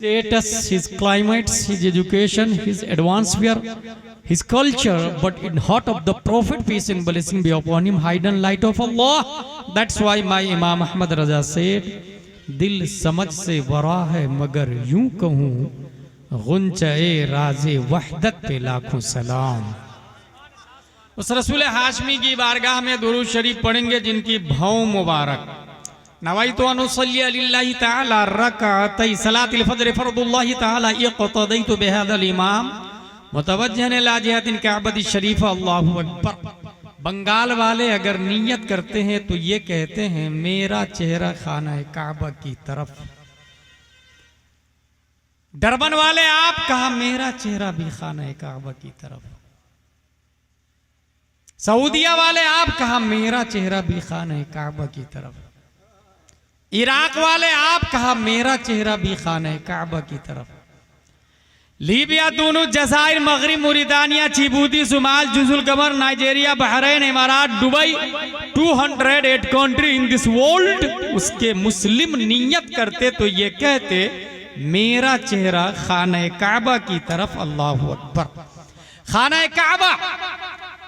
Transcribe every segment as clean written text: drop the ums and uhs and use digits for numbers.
status, his climates, his education, his advancement, his culture, but in heart of the Prophet, peace and blessing be upon him, hidden light of Allah. That's why my Imam Ahmad Raza said, दिल समझ से वरा है मगर यूं कहूँ गुंचाए राज़े वहदत पे लाखों सलाम। उस रसूल हाशमी की बारगाह में दुरूद शरीफ पढ़ेंगे जिनकी भौं मुबारक नवाइतु अनुसल्ली लिल्लाहि तआला रकातै सलातिल फज्र फरदुल्लाहि तआला इक़तदैतु बिहादल इमाम मुतवज्जिहन इला जिहतिल काबति शरीफ अल्लाहु अकबर। बंगाल वाले अगर नियत करते हैं तो ये कहते हैं मेरा चेहरा खाना काबा की तरफ। डरबन वाले आप कहा मेरा चेहरा भी खाना काबा की तरफ। सऊदिया वाले आप कहा मेरा चेहरा भी खाना काबा की तरफ। इराक वाले आप कहा मेरा चेहरा भी खाना काबा की तरफ। लीबिया, दूनू, जज़ाइर, मगरिब, मुरितानिया, चिबूती, सुमाल, जुजुल कमर, नाइजीरिया, बहरैन, इमारात, Dubai, 208 country in this world. उसके मुस्लिम नियत करते तो ये कहते मेरा चेहरा खाना काबा की तरफ। अल्लाहु अकबर। खाना काबा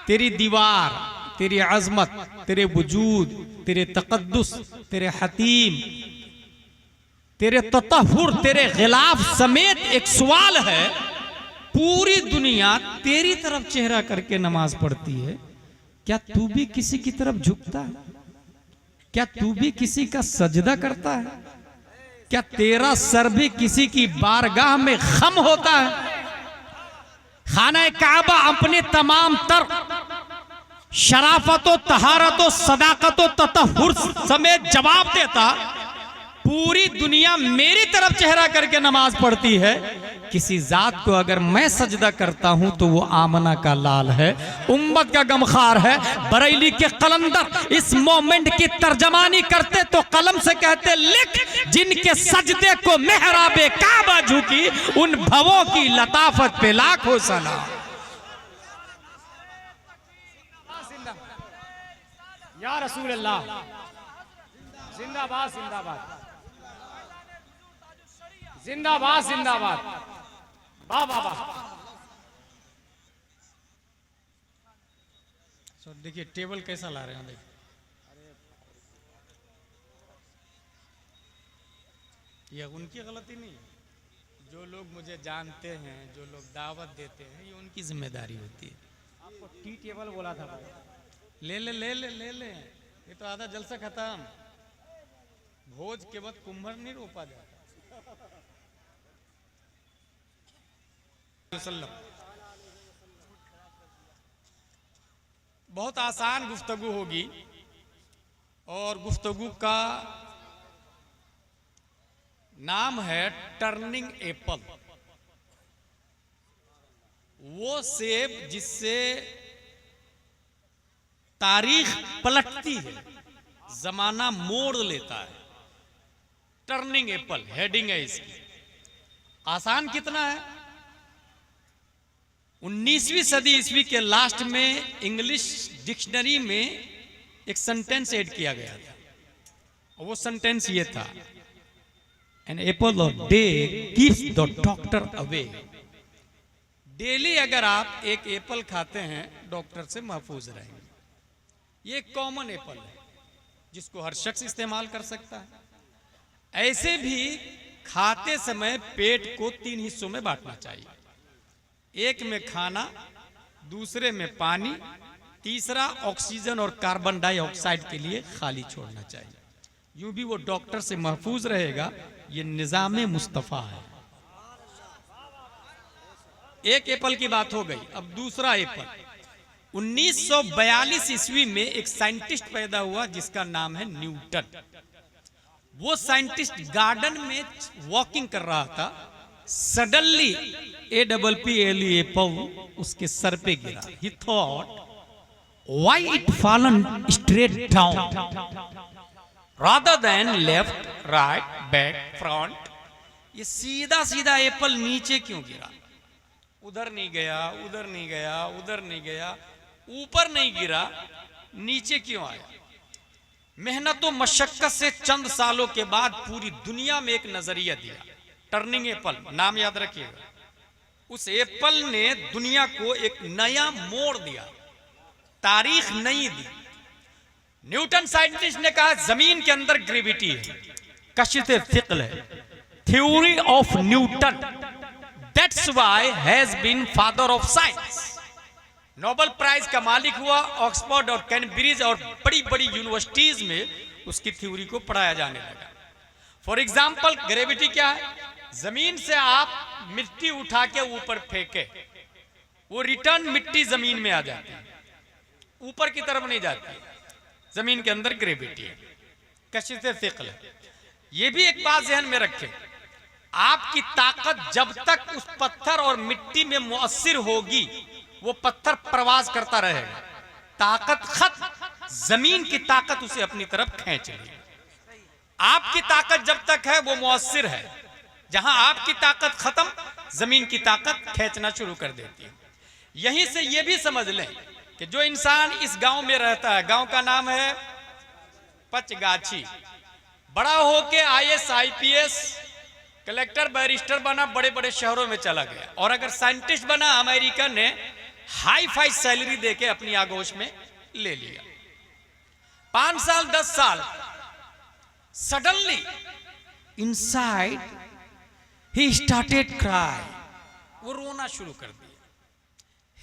तेरी दीवार, तेरी अजमत, तेरे वजूद, तेरे तकद्दुस, तेरे हतीम, तेरे ततहुर, तेरे गिलाफ समेत एक सवाल है। पूरी दुनिया तेरी तरफ चेहरा करके नमाज पढ़ती है, क्या तू भी किसी की तरफ झुकता है? क्या तू भी किसी का सजदा करता है? क्या तेरा सर भी किसी की बारगाह में खम होता है? खाना काबा अपने तमाम तर शराफतों, तहारतों, सदाकतों, ततहुर समेत जवाब देता पूरी दुनिया मेरी तरफ चेहरा करके नमाज पढ़ती है। किसी जात को अगर मैं सजदा करता हूं तो वो आमना का लाल है, उम्मत का गमखार है। बरेली के कलंदर इस मोमेंट की तर्जमानी करते तो कलम से कहते लिख, जिनके सजदे को मेहराबे काबा झुकी उन भवों की लताफत पे लाखों सलाम। या रसूल अल्लाह, जिंदाबाद जिंदाबाद जिंदाबाद जिंदाबाद। वाह वाह वाह। देखिए टेबल कैसा ला रहे हैं, देखिए ये उनकी गलती नहीं है। जो लोग मुझे जानते हैं, जो लोग दावत देते हैं, ये उनकी जिम्मेदारी होती है। आपको टी टेबल बोला था भाई। ले ले ले ले ले ले, ये तो आधा जलसा खत्म। भोज के बाद कुम्भर नहीं रोपा जाता। बहुत आसान गुफ्तगू होगी और गुफ्तगू का नाम है टर्निंग एप्पल। वो सेब जिससे तारीख पलटती है, जमाना मोड़ लेता है। टर्निंग एप्पल हेडिंग है इसकी। आसान कितना है? 19वीं सदी ईस्वी के लास्ट में इंग्लिश डिक्शनरी में एक सेंटेंस ऐड किया गया था और वो सेंटेंस ये था, an apple of day keeps the doctor away. Daily अगर आप एक एप्पल खाते हैं डॉक्टर से महफूज रहेंगे। ये एक कॉमन एप्पल है जिसको हर शख्स इस्तेमाल कर सकता है। ऐसे भी खाते समय पेट को 3 हिस्सों में बांटना चाहिए। एक में खाना, दूसरे में पानी, तीसरा ऑक्सीजन और कार्बन डाइऑक्साइड के लिए खाली छोड़ना चाहिए। यूं भी वो डॉक्टर से महफूज रहेगा। ये निजामे मुस्तफा है। एक एप्पल की बात हो गई, अब दूसरा एप्पल। 1942 ईस्वी में एक साइंटिस्ट पैदा हुआ जिसका नाम है न्यूटन। वो साइंटिस्ट गार्डन में वॉकिंग कर रहा था। सडनली APPLE एप्पल उसके सर पे गिरा। He thought, why it fallen straight down rather than left, right, back, front? ये सीधा सीधा एप्पल नीचे क्यों गिरा? उधर नहीं गया, उधर नहीं गया, उधर नहीं गया, ऊपर नहीं गिरा, नीचे क्यों आया? मेहनत और मशक्कत से चंद सालों के बाद पूरी दुनिया में एक नजरिया दिया। टर्निंग एप्पल, नाम याद रखिएगा। उस एप्पल ने दुनिया को एक नया मोड़ दिया, तारीख नई दी। न्यूटन साइंटिस्ट ने कहा जमीन के अंदर ग्रेविटी है, कशिते थिकल है, theory of Newton, that's why has been father of science. Nobel prize का मालिक हुआ, ऑक्सफोर्ड और कैम्ब्रिज और बड़ी बड़ी यूनिवर्सिटीज में उसकी थ्योरी को पढ़ाया जाने लगा। फॉर एग्जाम्पल ग्रेविटी क्या है? जमीन से आप मिट्टी उठा के ऊपर फेंके, वो रिटर्न मिट्टी जमीन में आ जाती है, ऊपर की तरफ नहीं जाती। जमीन के अंदर ग्रेविटी है, कशिते थिकल है। ये भी एक बात ध्यान में रखें, आपकी ताकत जब तक उस पत्थर और मिट्टी में मुअस्सिर होगी वो पत्थर प्रवास करता रहेगा। ताकत खत्म, जमीन की ताकत उसे अपनी तरफ खींच लेगी। आपकी ताकत जब तक है वो मुअस्सिर है, जहां आपकी ताकत खत्म, जमीन की ताकत खींचना शुरू कर देती है। यहीं से ये भी समझ लें कि जो इंसान इस गांव में रहता है, गांव का नाम है पचगाछी, बड़ा होके IAS IPS कलेक्टर बैरिस्टर बना, बड़े बड़े शहरों में चला गया, और अगर साइंटिस्ट बना, अमेरिका ने हाई फाई सैलरी देके अपनी आगोश में ले लिया। 5 साल 10 साल, सडनली इनसाइड ही स्टार्टेड क्राई, वो रोना शुरू कर दिया।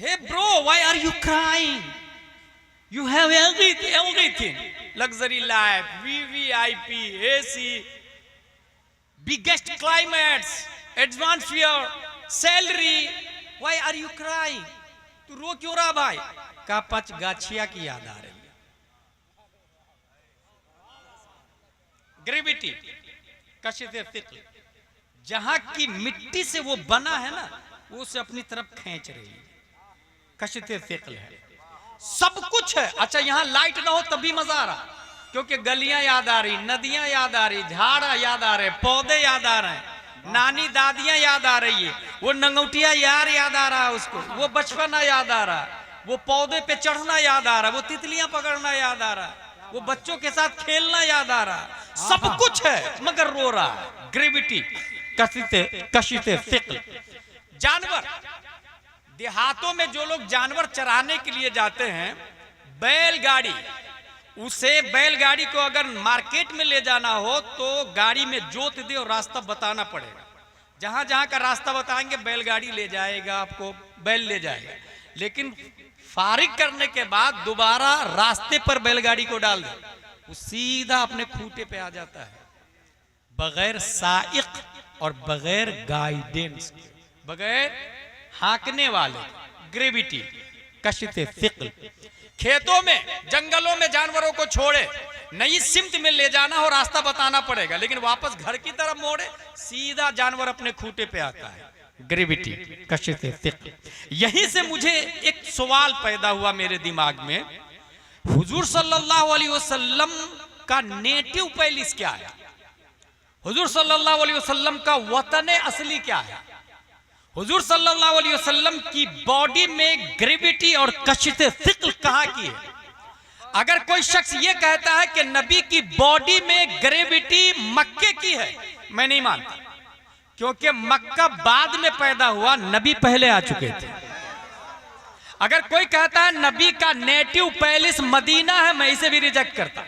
Hey bro, why are you crying? You have everything, luxury life, VVIP, AC, biggest climates, atmosphere, salary, why are you crying? तू रो क्यों रहा भाई? का पचगाछिया की याद आ रही है। ग्रेविटी, कशिते थिकल, जहां की मिट्टी से वो बना है ना, वो उसे अपनी तरफ खींच रही है, कशिते थिकल है। सब कुछ है। अच्छा, यहां लाइट ना हो तभी मजा आ रहा, क्योंकि गलियां याद आ रही, नदियां याद आ रही, झाड़ याद आ रहे, पौधे याद आ रहे हैं, नानी दादियां याद आ रही है, वो नंगौटिया यार याद आ रहा है उसको, वो बचपना याद आ रहा है, वो पौधे पे चढ़ना याद आ रहा है, वो तितलियां पकड़ना याद आ रहा है, वो बच्चों के साथ खेलना याद आ रहा है। सब कुछ है मगर रो रहा है। ग्रेविटी, कशिते थिकल। जानवर, देहातों में जो लोग जानवर चराने के लिए जाते हैं, बैलगाड़ी, उसे बैलगाड़ी को अगर मार्केट में ले जाना हो तो गाड़ी में जोत दे और रास्ता बताना पड़ेगा। जहां जहां का रास्ता बताएंगे बैलगाड़ी ले जाएगा, आपको बैल ले जाएगा। लेकिन फारिग करने के बाद दोबारा रास्ते पर बैलगाड़ी को डाल दे, वो सीधा अपने खूंटे पे आ जाता है, बगैर साइक और बगैर गाइडेंस, बगैर हाँकने वाले। ग्रेविटी, कशिते थिकल। खेतों में, जंगलों में जानवरों को छोड़े, नई सिमत में ले जाना हो, रास्ता बताना पड़ेगा, लेकिन वापस घर की तरफ मोड़े, सीधा जानवर अपने खूंटे पे आता है। ग्रेविटी, कशिते थिकल। यहीं से मुझे एक सवाल पैदा हुआ मेरे दिमाग में, हुजूर सल्लल्लाहु अलैहि वसल्लम का नेटिव पैलेस क्या है? हुजूर सल्लल्लाहु अलैहि वसल्लम का वतन असली क्या है? हुजूर सल्लल्लाहु अलैहि वसल्लम की बॉडी में ग्रेविटी और कशिते थिकल कहां की है? अगर कोई शख्स ये कहता है कि नबी की बॉडी में ग्रेविटी मक्के की है, मैं नहीं मानता, क्योंकि मक्का बाद में पैदा हुआ, नबी पहले आ चुके थे। अगर कोई कहता है नबी का नेटिव पैलेस मदीना है, मैं इसे भी रिजेक्ट करता,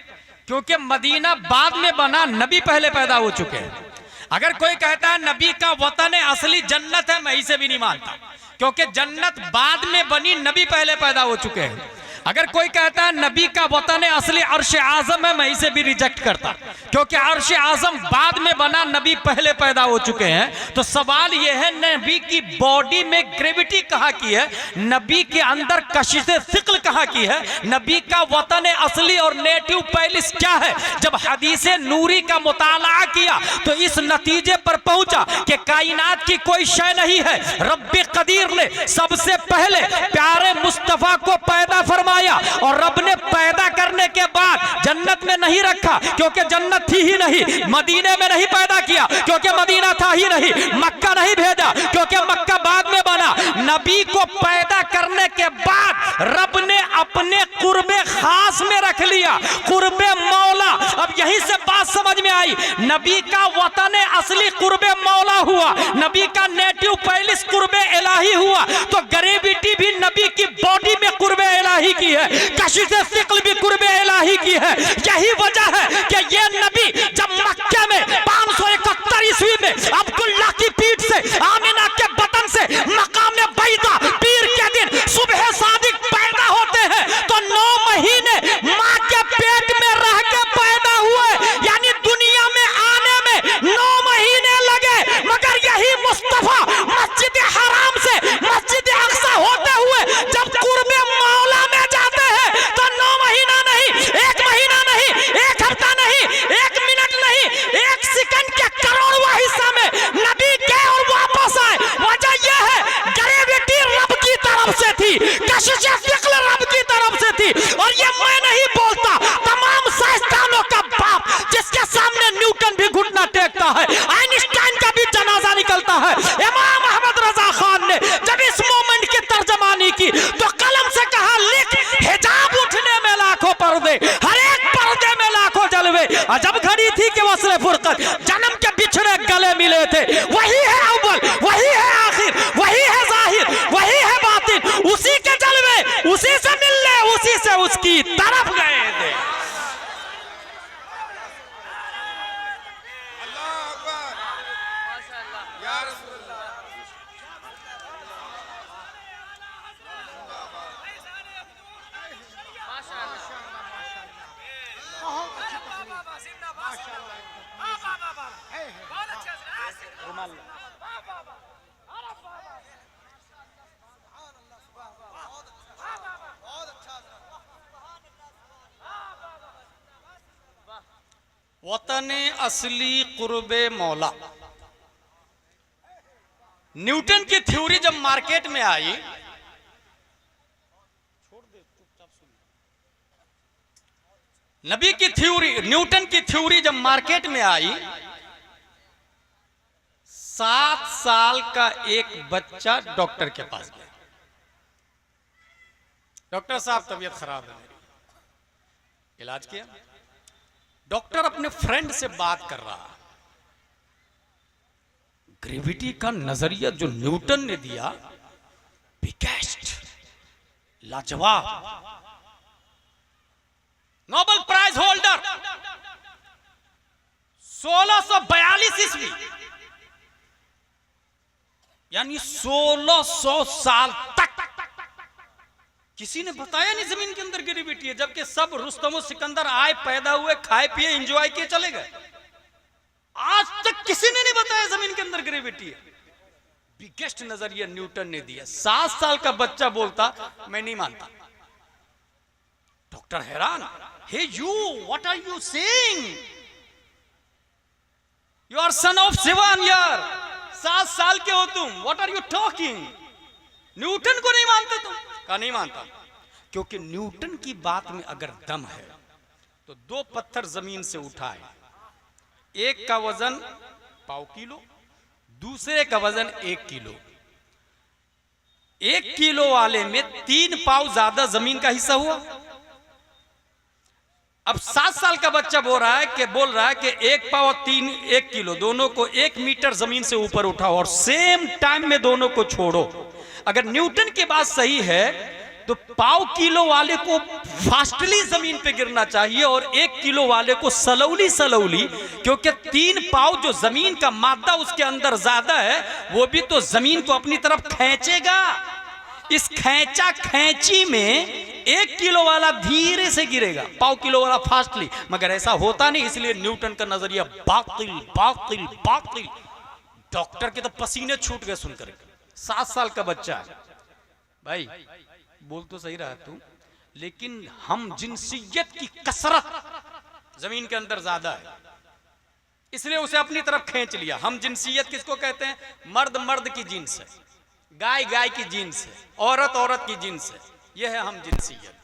क्योंकि मदीना बाद में बना, नबी पहले पैदा हो चुके हैं। अगर कोई कहता है नबी का वतन असली जन्नत है, मैं इसे भी नहीं मानता, क्योंकि जन्नत बाद में बनी, नबी पहले पैदा हो चुके हैं। अगर कोई कहता है नबी का वतन असली अर्श आजम है, मैं इसे भी रिजेक्ट करता, क्योंकि अर्श आजम बाद में बना, नबी पहले पैदा हो चुके हैं। तो सवाल यह है, नबी की बॉडी में ग्रेविटी कहां की है? नबी के अंदर कशिते थिकल कहां की है? नबी का वतन असली और नेटिव पैलेस क्या है? जब हदीसे नूरी का मुताला किया तो इस नतीजे पर पहुंचा कि कायनात की कोई शय नहीं है, रब्बे कदीर ने सबसे पहले प्यारे मुस्तफा को पैदा फरमा और रब ने पैदा करने के बाद जन्नत में नहीं रखा, क्योंकि जन्नत थी ही नहीं, मदीने में नहीं पैदा किया, क्योंकि मदीना था ही नहीं, मक्का नहीं भेजा, क्योंकि मक्का बाद में बना। नबी को पैदा करने के बाद रब ने अपने कुर्बे खास में रख लिया, कुर्बे मौला। अब यहीं से बात समझ में आई, नबी का वतन असली कुर्बे मौला हुआ, नबी का नेटिव पैलेस कुर्बे इलाही हुआ, तो गरीबिटी भी नबी की बॉडी में कुर्बे इलाही की है, कशिश सिक्ल भी कुर्बे इलाही की है। यही वजह है कि ये नबी जब मक्के में 571 ईस्वी में अब्दुल्ला की पीठ से, आमिना के बतन से मकाम बैदा पीर के दिन सुबह सादिक पैदा होते हैं, तो 9 महीने मां के पेट में रह के पैदा हुए, यानी दुनिया में आने में 9 महीने लगे। मगर यही मुस्तफा मस्जिद हराम से मस्जिद अक्सा होते हुए जब कुर्बे मौला में जाते हैं, तो 9 महीना नहीं, 1 महीना नहीं, 1 हफ्ता नहीं, 1 मिनट नहीं, 1 सेकंड के करोड़वां हिस्सा में नबी गए और वापस आए। वजह यह है ग्रेविटी रब की तरफ से थी, कशिश फिक्र रब की तरफ से थी। और ये मैं नहीं बोलता, तमाम साइंसदानों का बाप जिसके सामने न्यूटन भी घुटना टेकता है, आइंस्टाइन का भी जनाजा निकलता है। इमाम अहमद रजा खान ने जब इस मोमेंट की तर्जमानी की तो कलम से कहा, लिख हिजाब उठने में लाखों पर्दे, हर एक पर्दे में लाखों जलवे। अजब घड़ी थी कि वस्ल फुरकत, जन्म के बिछड़े गले मिले थे। वही है अव्वल, वही है आखिर, वही है जाहिर, वही है बातिन, उसी के जलवे, उसी से मिलने, उसी से उसकी तरफ गए थे। वतने असली कुर्बे मौला। न्यूटन की थ्योरी जब मार्केट में आई, नबी की थ्योरी, न्यूटन की थ्योरी जब मार्केट में आई, 7 साल का एक बच्चा डॉक्टर के पास गया। डॉक्टर साहब तबीयत खराब है मेरी, इलाज किया। डॉक्टर अपने फ्रेंड से बात कर रहा, ग्रेविटी का नजरिया जो न्यूटन ने दिया, बिगेस्ट, लाजवाब, नोबेल प्राइज होल्डर, 1642 ईस्वी, यानी 1600 साल तक किसी ने बताया नहीं जमीन के अंदर ग्रेविटी है, जबकि सब रुस्तम और सिकंदर आए, पैदा हुए, खाए पिए, एंजॉय किए, चले गए। आज तक किसी ने नहीं बताया जमीन के अंदर ग्रेविटी है। बिगेस्ट नजरिया न्यूटन ने दिया। 7 साल का बच्चा बोलता मैं नहीं मानता। डॉक्टर हैरान, hey you, what are you saying? You are son of 7 year, 7 साल के हो तुम, what are you talking? Newton को नहीं मानते तुम? का नहीं मानता, क्योंकि न्यूटन की बात में अगर दम है तो 2 पत्थर जमीन से उठाए, एक का वजन 1.5 किलो, दूसरे का वजन 1 किलो। 1 किलो वाले में 3 पाव ज्यादा जमीन का हिस्सा हुआ। अब 7 साल का बच्चा बोल रहा है कि 1 पाव और 1 किलो दोनों को 1 मीटर जमीन से ऊपर उठाओ और सेम टाइम में दोनों को छोड़ो। अगर न्यूटन की बात सही है तो 1.5 किलो वाले को फास्टली जमीन पे गिरना चाहिए और 1 किलो वाले को सलौली, क्योंकि 3 पाव जो जमीन का मादा उसके अंदर ज्यादा है, वो भी तो जमीन को अपनी तरफ खींचेगा। इस खींचा खींची में 1 किलो वाला धीरे से गिरेगा, 1.5 किलो वाला फास्टली। मगर ऐसा होता नहीं, इसलिए न्यूटन का नजरिया बातिल बातिल बातिल। डॉक्टर के तो पसीने छूट गए सुनकर। 7 साल का बच्चा है भाई, बोल तो सही रहा तू, लेकिन हम जिनसियत की कसरत जमीन के अंदर ज्यादा है, इसलिए उसे अपनी तरफ खींच लिया। हम जिनसियत किसको कहते हैं? मर्द मर्द की जीन्स है, गाय गाय की जीन्स है, औरत औरत की जीन्स है, यह है हम जिनसियत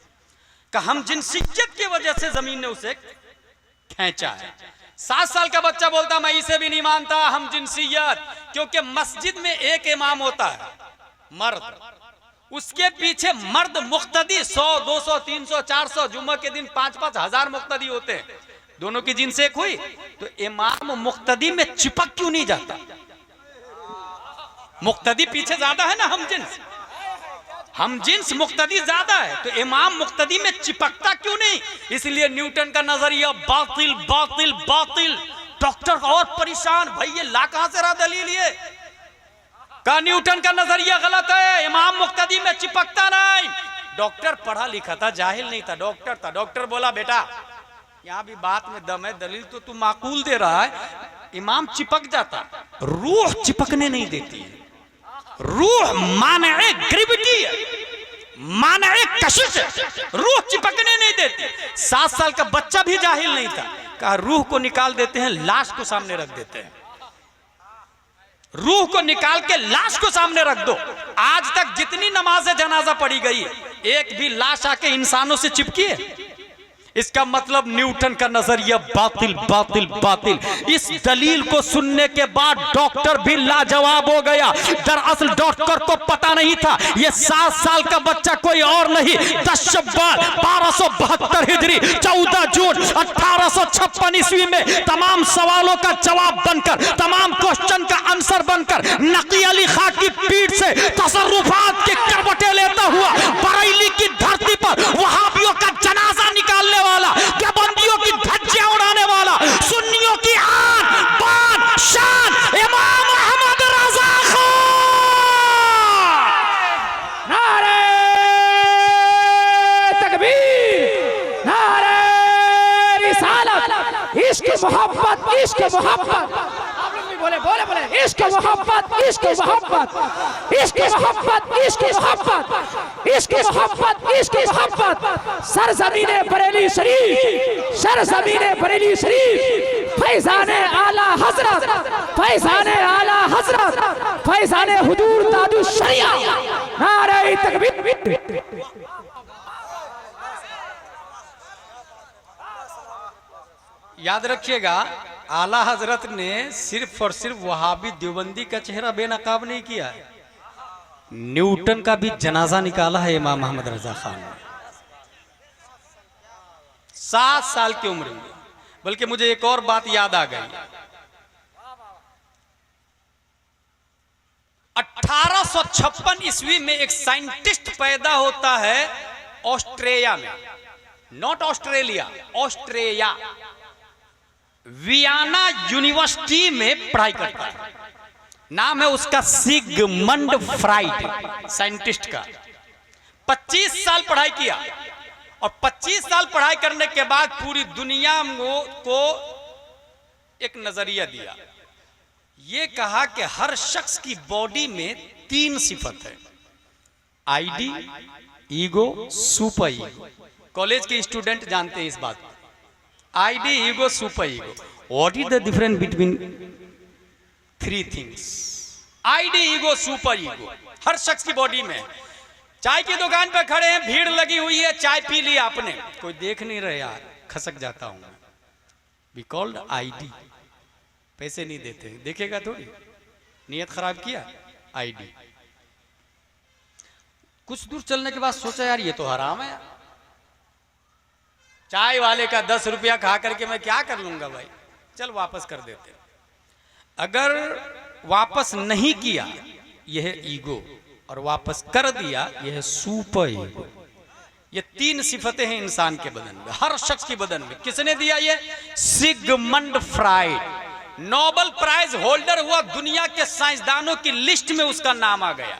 का। हम जिनसियत की वजह से जमीन ने उसे खींचा है। 7 साल का बच्चा बोलता मैं इसे भी नहीं मानता हम जिनसियत, क्योंकि मस्जिद में एक इमाम होता है मर्द उसके पीछे मर्द मुक्तदी 100, 200, 300, 400, जुम्मे के दिन 5-5 हजार मुक्तदी होते हैं, दोनों की जिनसे एक हुई, तो इमाम मुक्तदी में चिपक क्यों नहीं जाता? मुक्तदी पीछे ज्यादा है ना, हम जिन्स मुक्तदी ज्यादा है, तो इमाम मुक्तदी में चिपकता क्यों नहीं? इसलिए न्यूटन का नजरिया बातिल बातिल बातिल। डॉक्टर और परेशान, भाई ये ला कहां से रहा दलील? ये का न्यूटन का नजरिया गलत है, इमाम मुक्तदी में चिपकता नहीं। डॉक्टर पढ़ा लिखा था, जाहिल नहीं था, डॉक्टर था। डॉक्टर बोला बेटा यहां भी बात में दम है, दलील तो तू माकूल दे रहा है, इमाम चिपक जाता, रूह चिपकने नहीं देती है। रूह माने ग्रेविटी है, माने कशिश है, रूह चिपकने नहीं देती। 7 साल का बच्चा भी जाहिल नहीं था, कहा रूह को निकाल देते हैं, लाश को सामने रख देते हैं। रूह को निकाल के लाश को सामने रख दो। आज तक जितनी नमाज़े जनाजा पढ़ी गई, एक भी लाश आके इंसानों से चिपकी है? इसका मतलब न्यूटन का नजरिया बातिल बातिल बातिल। इस दलील को सुनने के बाद डॉक्टर भी लाजवाब हो गया। दरअसल डॉक्टर को पता नहीं था ये 7 साल का बच्चा कोई और नहीं, 10 शव्वाल 1272 हिजरी 14 जून 1856 ईस्वी में तमाम सवालों का जवाब बनकर, तमाम क्वेश्चन का आंसर बनकर, नकी अली खां की पीठ से तसर्रुफात की करवटें लेता हुआ बरेली की धरती पर वहाबियों का जनाजा निकालने वाला, देवबंदियों की धज्जियां उड़ाने वाला, सुन्नियों की आन बान शान इमाम अहमद रज़ा खान। नारे तकबीर, नारे रिसालत, इश्क मोहब्बत, इश्क मोहब्बत। बोले बोले बोले, इश्क मोहब्बत, इश्क मोहब्बत, इश्क मोहब्बत, इश्क मोहब्बत, इश्क मोहब्बत, इश्क मोहब्बत। सरजमीने बरेली शरीफ, सरजमीने बरेली शरीफ, फैजाने आला हजरत, फैजाने आला हजरत, फैजाने हुजूर ताजुश शरिया। नारे तकबीर। याद रखिएगा, आला हजरत ने सिर्फ और सिर्फ वहाबी देवबंदी का चेहरा बेनकाब नहीं किया है, न्यूटन का भी जनाजा निकाला है इमाम अहमद रजा खान ने 7 साल की उम्र में। बल्कि मुझे एक और बात याद आ गई, 1856 ईस्वी में एक साइंटिस्ट पैदा होता है ऑस्ट्रेलिया में, not Australia, Australia, Vienna university में पढ़ाई करता है। नाम है उसका सिगमंड फ्राइड, साइंटिस्ट का। 25 साल पढ़ाई किया और 25 साल पढ़ाई करने के बाद पूरी दुनिया को एक नजरिया दिया। ये कहा कि हर शख्स की बॉडी में 3 सिफत है, id, ego, super ego. College के स्टूडेंट जानते हैं इस बात को, id, ego, super ego. What is the difference between 3 things? Id, ego, super ego हर शख्स की बॉडी में। चाय की दुकान पर खड़े हैं, भीड़ लगी हुई है, चाय पी ली आपने, कोई देख नहीं रहे यार, खसक जाता हूं मैं, वी कॉल्ड आईडी। पैसे नहीं देते, देखेगा थोड़ी, नियत खराब किया, आईडी। कुछ दूर चलने के बाद सोचा यार ये तो हराम है, चाय वाले का 10 रुपया खा करके मैं क्या कर लूंगा भाई, चल वापस कर देते। अगर वापस नहीं किया यह ईगो, और वापस कर दिया यह सुपर ईगो। ये 3 सिफतें हैं इंसान के बदन में, हर शख्स के बदन में। किसने दिया ये? Sigmund Freud, Nobel prize holder हुआ, दुनिया के साइंसदानों की लिस्ट में उसका नाम आ गया।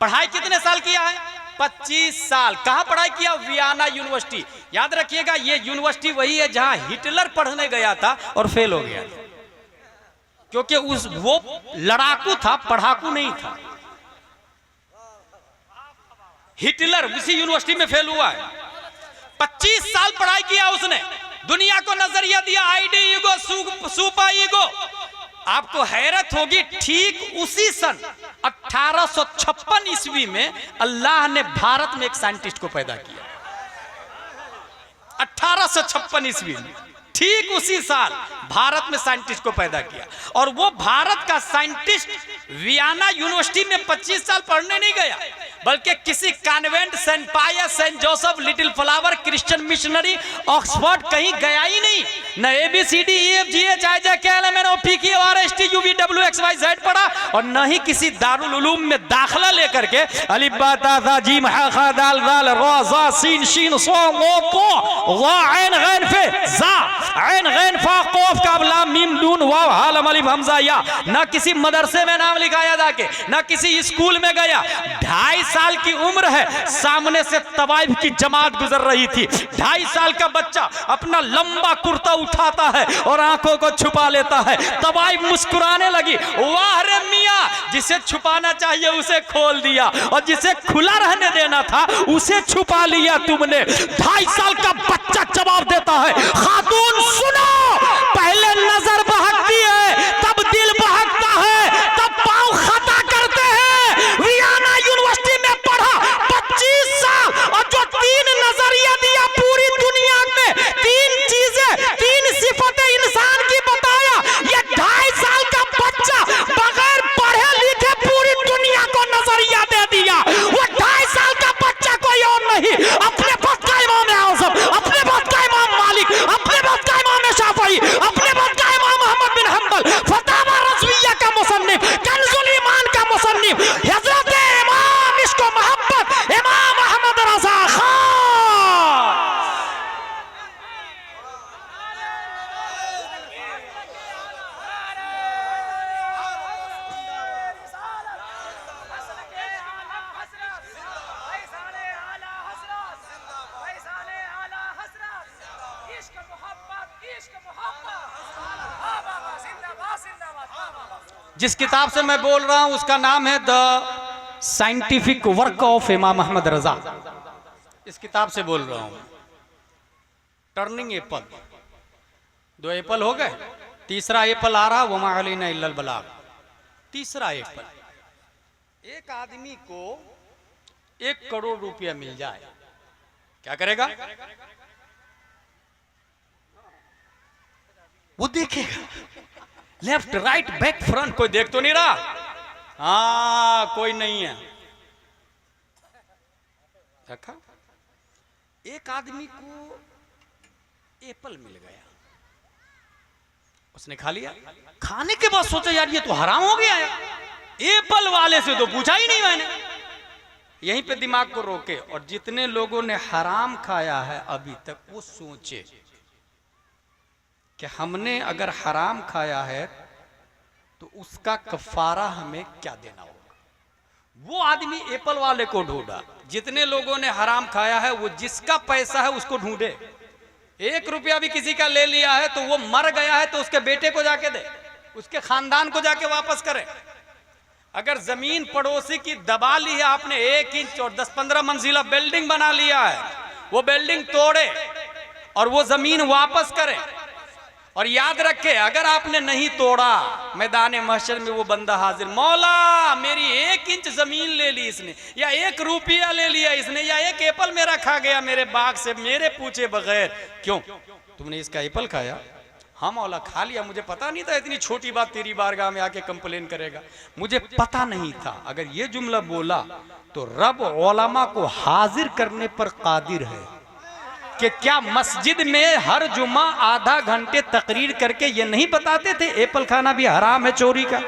पढ़ाई कितने साल किया है? 25 साल। कहां पढ़ाई किया? Vienna university. याद रखिएगा ये यूनिवर्सिटी वही है जहां हिटलर पढ़ने गया था और फेल हो गया था, क्योंकि वो लड़ाकू था, पढ़ाकू नहीं था। हिटलर उसी यूनिवर्सिटी में फेल हुआ है। 25 साल पढ़ाई किया उसने, दुनिया को नजरिया दिया, आईडी, ईगो, सुपर ईगो। आपको हैरत होगी, ठीक उसी सन 1856 ईस्वी में अल्लाह ने भारत में एक साइंटिस्ट को पैदा किया। 1856 ईस्वी में, ठीक उसी साल भारत में साइंटिस्ट को पैदा किया। और वो भारत का साइंटिस्ट वियना यूनिवर्सिटी में 25 साल पढ़ने नहीं गया, बल्कि किसी convent, saint Pius, saint Joseph, little flower, Christian missionary, Oxford कहीं गया ही नहीं। न ABCDEFGHIJKLMNOPQRSTUVWXYZ पढ़ा और न ही किसी दारुल उलूम में दाखला लेकर के अलिफ बा ता सा जीम हा खा दाल दाल रा ज़ा सीन शीन सो वो तो ज़ा ऐन गैन फे ज़ा ऐन गैन फा क़ाफ काफ लाम मीम नून वाव हा लम अलिफ हमज़ा या, न किसी मदरसे में नाम लिखाया जाके, न किसी स्कूल में गया। 2.5 साल की उम्र है, सामने से तवाइफ की जमात गुजर रही थी। 2.5 साल का बच्चा अपना लंबा कुर्ता उठाता है और आंखों को छुपा लेता है। तवाइफ मुस्कुराने लगी, वाह रे मियां, जिसे छुपाना चाहिए उसे खोल दिया और जिसे खुला रहने देना था उसे छुपा लिया तुमने। 2.5 साल का बच्चा जवाब देता है, खातून सुनो, पहले नजर बहकती है, तब दिल बहकता है, तब पांव खता करते हैं। वियना यूनिवर्सिटी में पढ़ा 25 साल और जो 3 नजरिया दिया पूरी दुनिया में, 3 चीजें, 3 सिफतें इंसान की बताया, ये 2.5 साल का बच्चा बगैर पढ़े लिखे पूरी दुनिया को नजरिया दे दिया। वो 2.5 साल का बच्चा कोई और नहीं, अपने वक्त का इमाम आज़म, अपने वक्त का इमाम मालिक, अपने वक्त का इमाम शाफई, अपने वक्त का इमाम अहमद बिन हंबल, फतावा रज़विया का मुसन्निफ, कंजुल ईमान का मुसन्निफ, हज़रत इमाम इश्क व मोहब्बत इमाम अहमद रज़ा खान। जिस किताब से मैं बोल रहा हूं उसका नाम है द साइंटिफिक वर्क ऑफ इमाम अहमद रजा। इस किताब से बोल रहा हूं। टर्निंग एप्पल, 2 एप्पल हो गए, तीसरा एप्पल आ रहा, वमा अलैना इल्लल बलाग। तीसरा एप्पल, एक आदमी को 1 करोड़ रुपया मिल जाए, क्या करेगा? वो देखेगा लेफ्ट राइट बैक फ्रंट, कोई देख तो नहीं रहा, हाँ कोई नहीं है। देखा, एक आदमी को एप्पल मिल गया, उसने खा लिया। खाने के बाद सोचा यार ये तो हराम हो गया है, एप्पल वाले से तो पूछा ही नहीं मैंने। यहीं पे दिमाग को रोके और जितने लोगों ने हराम खाया है अभी तक, वो सोचे कि हमने अगर हराम खाया है तो उसका कफारा हमें क्या देना होगा। वो आदमी एप्पल वाले को ढूंढा। जितने लोगों ने हराम खाया है वो जिसका पैसा है उसको ढूंढे। 1 रुपया भी किसी का ले लिया है तो वो मर गया है तो उसके बेटे को जाके दे, उसके खानदान को जाके वापस करे। अगर जमीन पड़ोसी की दबा ली है आपने, 1 इंच और 10-15 मंजिला बिल्डिंग बना लिया है, वो बिल्डिंग तोड़े और वो जमीन वापस करे। और याद रखे, अगर आपने नहीं तोड़ा, मैदान महशर में वो बंदा हाजिर, मौला मेरी 1 इंच जमीन ले ली इसने, या 1 रुपया ले लिया इसने, या 1 एप्पल मेरा खा गया मेरे बाग से मेरे पूछे बगैर। क्यों तुमने इसका एप्पल खाया? हाँ मौला खा लिया, मुझे पता नहीं था इतनी छोटी बात तेरी बारगाह में आके कंप्लेन करेगा, मुझे पता नहीं था। अगर ये जुमला बोला तो रब उलमा को हाजिर करने पर कादिर है कि क्या मस्जिद में हर जुम्मा आधा घंटे तकरीर करके ये नहीं बताते थे एप्पल खाना भी हराम है चोरी का,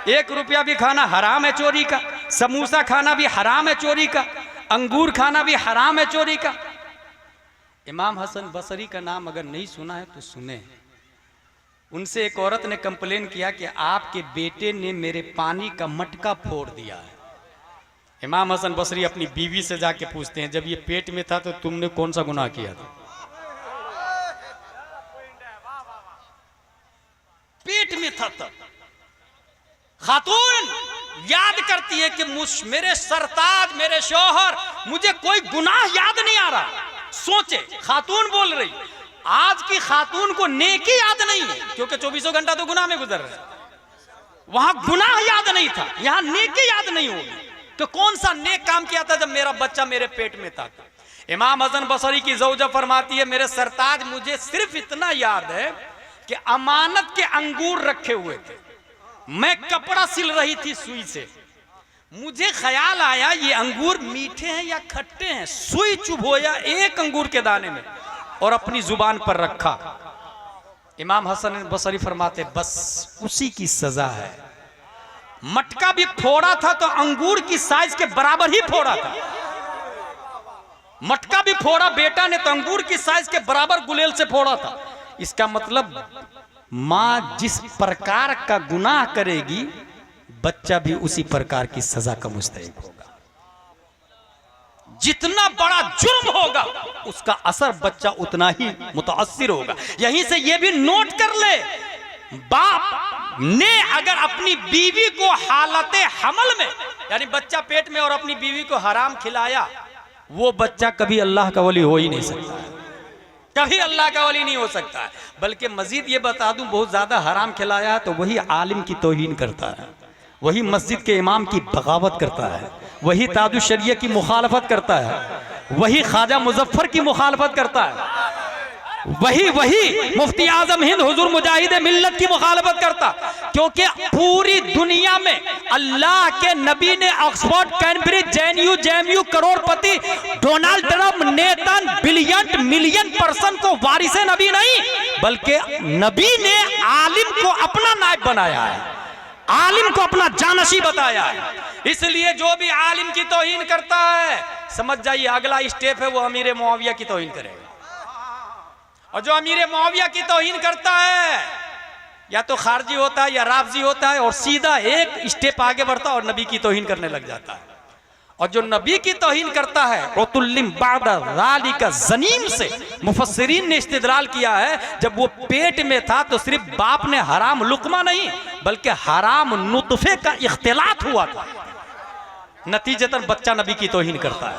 1 रुपया भी खाना हराम है चोरी का, समोसा खाना भी हराम है चोरी का, अंगूर खाना भी हराम है चोरी का। इमाम हसन बसरी का नाम अगर नहीं सुना है तो सुने। उनसे एक औरत ने कंप्लेन किया कि आपके बेटे ने मेरे पानी का मटका फोड़ दिया है। इमाम हसन बसरी अपनी बीवी से जाके पूछते हैं, जब ये पेट में था तो तुमने कौन सा गुनाह किया था? पेट में था तब। खातून याद करती है कि मेरे सरताज, मेरे शौहर, मुझे कोई गुनाह याद नहीं आ रहा। सोचे, खातून बोल रही, आज की खातून को नेकी याद नहीं है क्योंकि 24 घंटा तो गुनाह में गुजर रहे हैं। वहां गुनाह याद नहीं था, यहां नेकी याद नहीं होगी कि कौन सा नेक काम किया था जब मेरा बच्चा मेरे पेट में था। इमाम हसन बसरी की ज़ौजा फरमाती है, मेरे सरताज मुझे सिर्फ इतना याद है कि अमानत के अंगूर रखे हुए थे, मैं कपड़ा सिल रही थी सुई से, मुझे ख्याल आया ये अंगूर मीठे हैं या खट्टे हैं, सुई चुभोया एक अंगूर के दाने में और अपनी जुबान पर रखा। इमाम हसन बसरी फरमाते बस उसी की सजा है। मटका भी फोड़ा था तो अंगूर की साइज के बराबर ही फोड़ा था। मटका भी फोड़ा बेटा ने तो अंगूर की साइज के बराबर गुलेल से फोड़ा था। इसका मतलब मां जिस प्रकार का गुनाह करेगी बच्चा भी उसी प्रकार की सजा का मुस्तहिक होगा। जितना बड़ा जुर्म होगा उसका असर बच्चा उतना ही मुतासिर होगा। यहीं से यह भी नोट कर ले, बाप ने अगर अपनी बीवी को हालते हमल में यानी बच्चा पेट में और अपनी बीवी को हराम खिलाया, वो बच्चा कभी अल्लाह का वली हो ही नहीं सकता है, कभी अल्लाह का वली नहीं हो सकता है। बल्कि मजीद ये बता दूं, बहुत ज्यादा हराम खिलाया है तो वही आलिम की तौहीन करता है, वही मस्जिद के इमाम की बगावत करता है, वही ताजुश शरिया की मुखालफत करता है, वही ख्वाजा मुजफ्फर की मुखालफत करता है, वही मुफ्ती आजम हिंद हुजूर मुजाहिद मिल्लत की मुखालफत करता। क्योंकि पूरी दुनिया में अल्लाह के नबी ने ऑक्सफोर्ड, कैम्ब्रिज, जेएनयू, करोड़पति, Donald Trump, नेतन, billion million person को वारिसे नबी नहीं, बल्कि नबी ने आलिम को अपना नायब बनाया है, आलिम को अपना जानशी बताया है। इसलिए जो भी आलिम की तौहीन करता है समझ जाइए अगला स्टेप है वो अमीर मुआविया की तौहीन करेगा। और जो अमीर मुआविया की तौहीन करता है या तो खारजी होता है या राफजी होता है और सीधा एक स्टेप आगे बढ़ता है और नबी की तौहीन करने लग जाता है। और जो नबी की तौहीन करता है रतुल्लिम बादा ज़ालिका ज़नीम से मुफस्सिरीन ने इस्तिदलाल किया है, जब वो पेट में था तो सिर्फ बाप ने हराम लुकमा नहीं बल्कि हराम नुतफे का इख्तिलात हुआ था, नतीजतन बच्चा नबी की तौहीन करता है।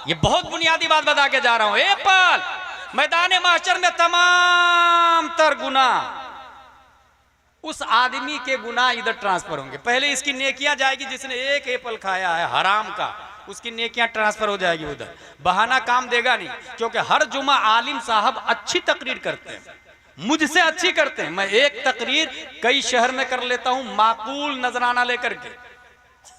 ये बहुत बुनियादी बात बता के जा रहा हूं। एप्पल मैदान महशर में तमाम तर गुनाह उस आदमी के गुनाह इधर ट्रांसफर होंगे। पहले इसकी नेकियां जाएगी, जिसने एक एप्पल खाया है हराम का उसकी नेकियां ट्रांसफर हो जाएगी उधर। बहाना काम देगा नहीं, क्योंकि हर जुमा आलिम साहब अच्छी तकरीर करते हैं, मुझसे अच्छी करते हैं। मैं एक तकरीर कई शहर में कर लेता हूं माकूल नजराना लेकर के,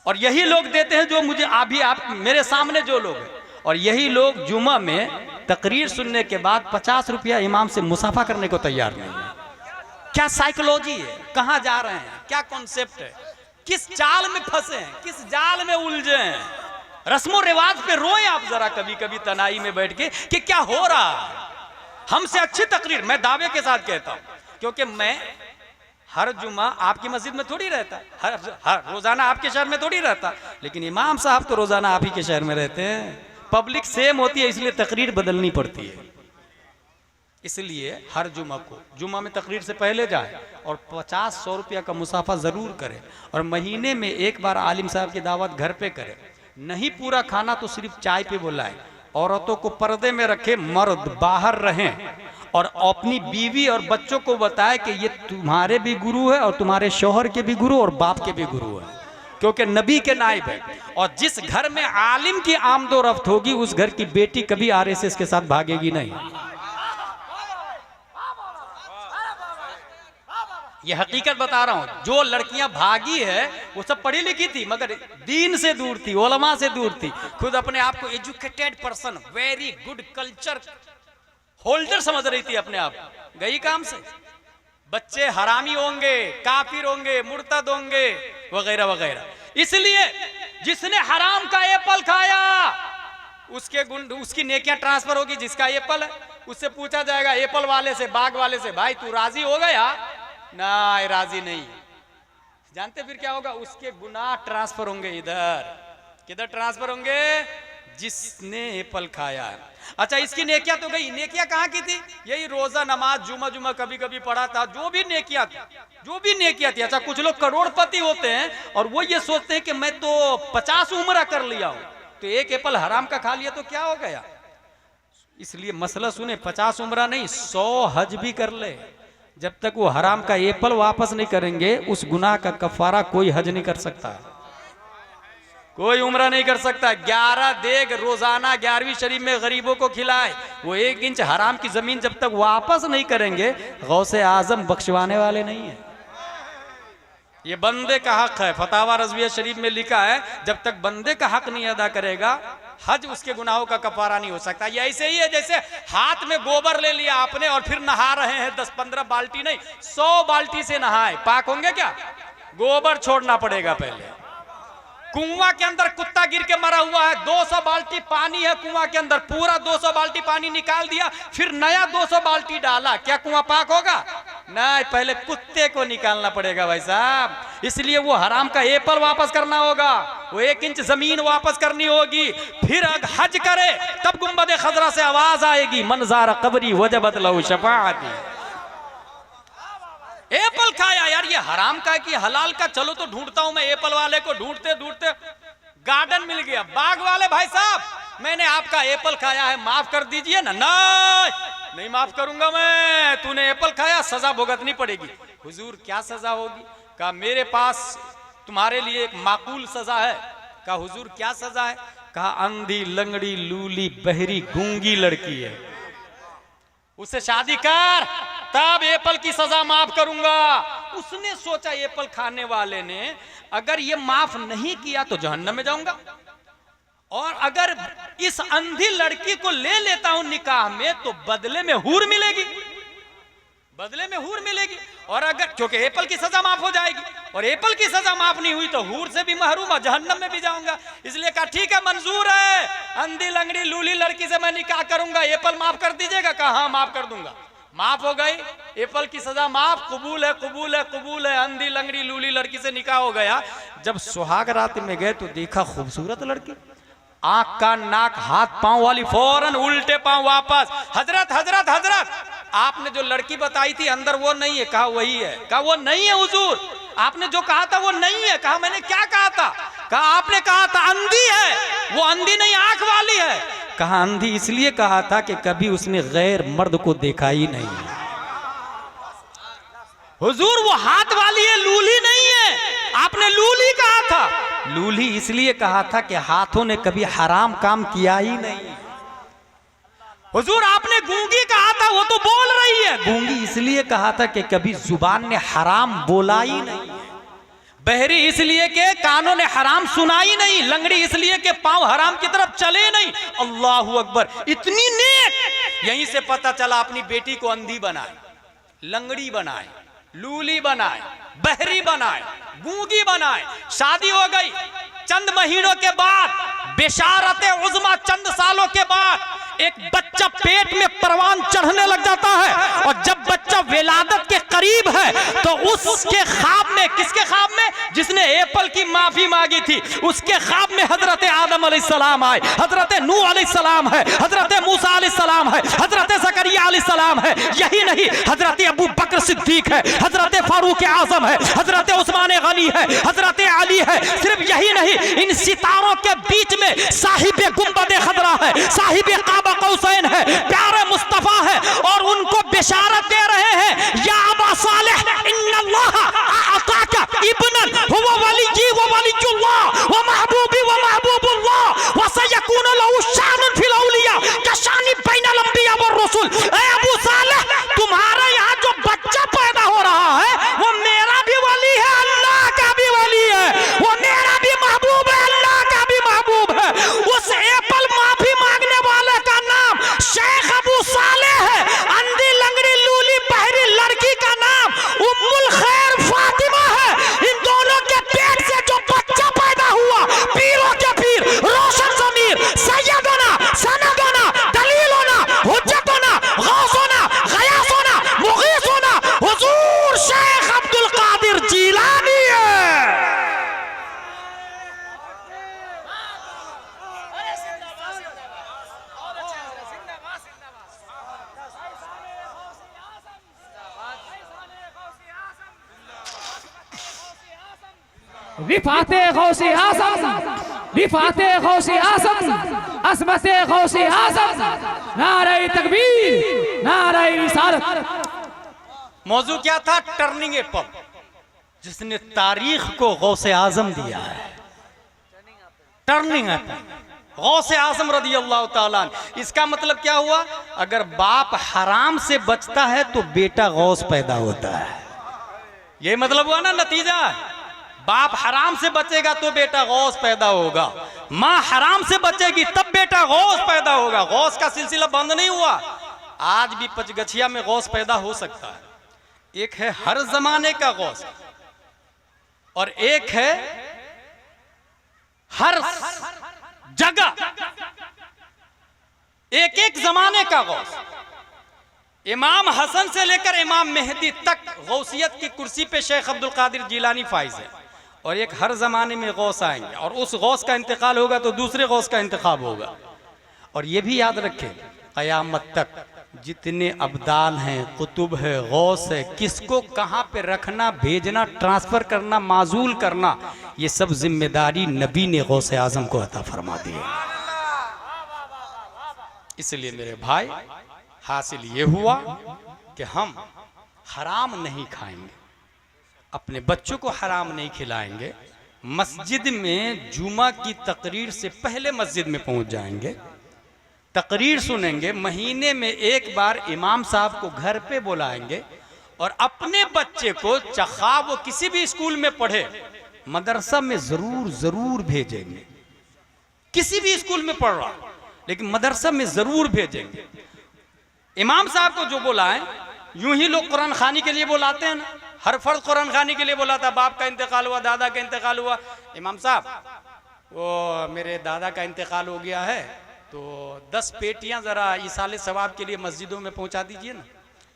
और यही लोग देते हैं जो मुझे अभी आप मेरे सामने जो लोग हैं, और यही लोग जुमा में तकरीर सुनने के बाद 50 रुपया इमाम से मुसाफा करने को तैयार नहीं है। क्या साइकोलॉजी है, कहां जा रहे हैं, क्या कॉन्सेप्ट है, किस चाल में फंसे हैं, किस जाल में उलझे हैं। रस्मों रिवाज पे रोए आप जरा कभी कभी तनाई में बैठ के कि क्या हो रहा है। हमसे अच्छी तकरीर मैं दावे के साथ कहता हूं, क्योंकि मैं हर जुमा आपकी मस्जिद में थोड़ी रहता, हर रोजाना आपके शहर में थोड़ी रहता, लेकिन इमाम साहब तो रोजाना आप ही के शहर में रहते हैं। पब्लिक सेम होती है इसलिए तकरीर बदलनी पड़ती है। इसलिए हर जुमा को जुमा में तकरीर से पहले जाए और 50-100 रुपया का मुसाफा जरूर करे, और महीने में एक बार आलिम साहब की दावत घर पे करे। नहीं पूरा खाना तो सिर्फ चाय पे बुलाए, औरतों को पर्दे में रखे, मर्द बाहर रहें, और अपनी बीवी और बच्चों को बताए कि ये तुम्हारे भी गुरु है और तुम्हारे शौहर के भी गुरु और बाप के भी गुरु है, क्योंकि नबी के नाइब है। और जिस घर में आलिम की आमदो रफ्त होगी उस घर की बेटी कभी आरएसएस के साथ भागेगी नहीं। ये हकीकत बता रहा हूं। जो लड़कियां भागी है वो सब पढ़ी लिखी थी मगर दीन से दूर थी, उलमा से दूर थी, खुद अपने आप को educated person, very good culture holder समझ रही थी अपने आप, गई काम से। बच्चे हरामी होंगे, काफिर होंगे, मुर्तद होंगे वगैरह वगैरह। इसलिए जिसने हराम का एप्पल खाया उसकी नेकियां ट्रांसफर होगी। जिसका एप्पल है उससे पूछा जाएगा एप्पल वाले से, बाग वाले से, भाई तू राजी हो गया? ना राजी नहीं। जानते फिर क्या होगा? उसके गुनाह ट्रांसफर होंगे इधर। किधर ट्रांसफर होंगे? जिसने एप्पल खाया है। अच्छा, इसकी नेकियां तो गई। नेकियां कहाँ की थी? यही रोजा, नमाज, जुमा कभी कभी पढ़ा था, जो भी नेकियां थी। अच्छा, कुछ लोग करोड़पति होते हैं और वो ये सोचते हैं कि मैं तो 50 उम्रा कर लिया हूं, तो एक एप्पल हराम का खा लिया तो क्या हो गया। इसलिए मसला सुने, 50 उम्रा नहीं, 100 हज भी कर ले, जब तक वो हराम का एप्पल वापस नहीं करेंगे उस गुनाह का कफारा कोई हज नहीं कर सकता, कोई उम्रा नहीं कर सकता। 11 देग रोजाना 11वीं शरीफ में गरीबों को खिलाए, वो 1 इंच हराम की जमीन जब तक वापस नहीं करेंगे गौसे आजम बख्शवाने वाले नहीं है। ये बंदे का हक है। फतावा रज़विया शरीफ में लिखा है जब तक बंदे का हक नहीं अदा करेगा हज उसके गुनाहों का कफारा नहीं हो सकता। ये ऐसे ही है जैसे हाथ में गोबर ले लिया आपने और फिर नहा रहे हैं 10-15 बाल्टी नहीं 100 बाल्टी से नहाए, पाक होंगे क्या? गोबर छोड़ना पड़ेगा पहले। कुआं के अंदर कुत्ता गिर के मरा हुआ है, 200 बाल्टी पानी है कुआं के अंदर, पूरा 200 बाल्टी पानी निकाल दिया, फिर नया 200 बाल्टी डाला, क्या कुआं पाक होगा? नहीं, पहले कुत्ते को निकालना पड़ेगा भाई साहब। इसलिए वो हराम का एप्पल वापस करना होगा, वो 1 इंच जमीन वापस करनी होगी, फिर हज करे तब गुंबद खजरा से आवाज आएगी मनज़ारा कब्री वजबत लहू शफाअती। एप्पल खाया यार, ये हराम का है कि हलाल का? चलो तो ढूंढता हूं मैं एप्पल वाले को, ढूंढते ढूंढते गार्डन मिल गया। बाग वाले भाई साहब मैंने आपका एप्पल खाया है, माफ कर दीजिए ना। नहीं माफ करूंगा मैं, तूने एप्पल खाया सजा भुगतनी पड़ेगी। हुजूर क्या सजा होगी? कहा मेरे पास तुम्हारे लिए एक माकूल सजा है। कहा हुजूर क्या सजा है? कहा अंधी लंगड़ी लूली बहरी गूंगी लड़की है, उससे शादी कर तब एप्पल की सजा माफ करूंगा। उसने सोचा एप्पल खाने वाले ने अगर ये माफ नहीं किया तो जहन्नम में जाऊंगा, और अगर इस अंधी लड़की को ले लेता हूं निकाह में तो बदले में हूर मिलेगी, बदले में हूर मिलेगी। और अगर क्योंकि एप्पल की सजा माफ हो जाएगी, और एप्पल की सजा माफ नहीं हुई तो हूर से भी महरूम, जहन्नम में भी जाऊंगा। इसलिए कहा ठीक है मंजूर है, अंधी लंगड़ी लूली लड़की से मैं निकाह करूंगा, एप्पल माफ कर दीजिएगा? कहा हाँ माफ कर दूंगा। माफ हो गई, एप्पल की सजा माफ, कबूल है कबूल है कबूल है। अंधी लंगड़ी लूली लड़की से निकाह हो गया। जब सुहाग रात में गए तो देखा खूबसूरत लड़की, आंख का नाक हाथ पांव वाली, फौरन उल्टे पांव वापस। हजरत हजरत हजरत आपने जो लड़की बताई थी अंदर वो नहीं है। कहा वही है। कहा वो नहीं है हुजूर, आपने जो कहा था वो नहीं है। कहा मैंने क्या कहा था? कहा आपने कहा था अंधी है, वो अंधी नहीं आंख वाली है। कहा अंधी इसलिए कहा था कि कभी उसने गैर मर्द को देखा ही नहीं। हुजूर वो हाथ वाली है, लूली नहीं है। आपने लूली कहा था, लूली इसलिए कहा था कि हाथों ने कभी हराम काम किया ही नहीं। हुजूर आपने गूंगी कहा था, वो तो बोल रही है। गूंगी इसलिए कहा था कि कभी जुबान ने हराम बोला ही नहीं। बहरी इसलिए के कानों ने हराम सुना ही नहीं। लंगड़ी इसलिए के पांव हराम की तरफ चले नहीं। अल्लाहू अकबर, इतनी नेक। यहीं से पता चला अपनी बेटी को अंधी बनाए, लंगड़ी बनाए, लूली बनाए, बहरी बनाए, गूंगी बनाए। शादी हो गई, चंद महीनों के बाद बेशारत उज़्मा, चंद सालों के बाद एक बच्चा पेट में परवान चढ़ने लग जाता है, और जब बच्चा विलादत के करीब है तो उसके ख्वाब में, किसके ख्वाब में? जिसने एप्पल की माफी मांगी थी उसके ख्वाब में हजरत आदम अलैहिस्सलाम आए, हजरत नूह अलैहिस्सलाम है, हजरत मूसा अलैहिस्सलाम है, हजरत ज़करिया अलैहिस्सलाम है। यही नहीं, हजरत अबू बकर सिद्दीक है, हजरत फारूक आजम है, हजरत उस्मान गनी है, हजरत अली है। सिर्फ यही नहीं, इन सितारों के बीच में साहिब गुंबद खदरा है, साहिब काबा कौसैन है, प्यारे मुस्तफा है, और उनको बिशारत दे रहे हैं या अबा सालेह इन्नल्लाह आताका इब्नन हुवा वलिय्यी व वलिय्युल्लाह व महबूबी व महबूबुल्लाह व सयकूनु लहु शानुन फिल औलिया कशानी बैनल अंबिया व रसूल। ए अबू सालेह, तुम्हारे यहाँ जो बच्चा पैदा हो रहा है वो मेरा भी वली है, अल्लाह का भी वली है, वो मेरा भी महबूब है, अल्लाह का भी महबूब है। उस एप्पल माफी मांगने वाले का नाम शेख अबू सालेह है, अंधी लंगड़ी लूली बहरी लड़की का नाम उम्मुल खैर फातिमा है। इन दोनों के पेट से जो बच्चा पैदा हुआ, पीरों के पीर, रोशन ज़मीर, सैयदना, सनदना, दलीलना, हुज्जतना, गौसना, गयासना, मुगीसना हुजूर शेख अब्दुल कादिर जीलानी है। रिफाते गौसे आज़म, रिफाते गौसे आज़म, असमते गौसे आज़म, नारे तकबीर, नारे रिसालत। मौजू क्या था? टर्निंग एप्पल, जिसने तारीख को गौसे आजम दिया है। टर्निंग एप्पल गौसे आजम रज़ी अल्लाह ताला। इसका मतलब क्या हुआ? अगर बाप हराम से बचता है तो बेटा गौस पैदा होता है। ये मतलब हुआ ना नतीजा। बाप हराम से बचेगा तो बेटा गौस पैदा होगा, माँ हराम से बचेगी तब बेटा गौस पैदा होगा। गौस का सिलसिला बंद नहीं हुआ, आज भी पचगछिया में गौस पैदा हो सकता है। एक है हर जमाने का गौस और एक है हर जगह, एक एक जमाने का गौस। इमाम हसन से लेकर इमाम मेहदी तक गौसियत की कुर्सी पे शेख अब्दुल कादिर जिलानी फाइज है। और एक हर जमाने में गौस आएंगे और उस गौस का इंतकाल होगा तो दूसरे गौस का इंतखाब होगा। और ये भी याद रखें, क़यामत तक जितने अब्दाल हैं, कुतुब है, गौस है, किसको कहाँ पे रखना, भेजना, ट्रांसफर करना, माजूल करना, ये सब जिम्मेदारी नबी ने गौस आजम को अता फरमा दी है। इसलिए मेरे भाई, हासिल ये हुआ कि हम हराम नहीं खाएंगे, अपने बच्चों को हराम नहीं खिलाएंगे। मस्जिद में जुमा की तकरीर से पहले मस्जिद में पहुंच जाएंगे, तकरीर सुनेंगे। महीने में एक बार इमाम साहब को घर पे बुलाएंगे और अपने बच्चे को चखा वो किसी भी स्कूल में पढ़े, मदरसा में जरूर भेजेंगे। किसी भी स्कूल में पढ़ रहा लेकिन मदरसा में जरूर भेजेंगे। इमाम साहब को जो बुलाएं, यूं ही लोग कुरान खानी के लिए बुलाते हैं ना, हर फर्द कुरान खानी के लिए बुलाता। बाप का इंतकाल हुआ, दादा का इंतकाल हुआ, इमाम साहब वो मेरे दादा का इंतकाल हो गया है तो 10 पेटियां जरा इसाले सवाब के लिए मस्जिदों में पहुंचा दीजिए ना।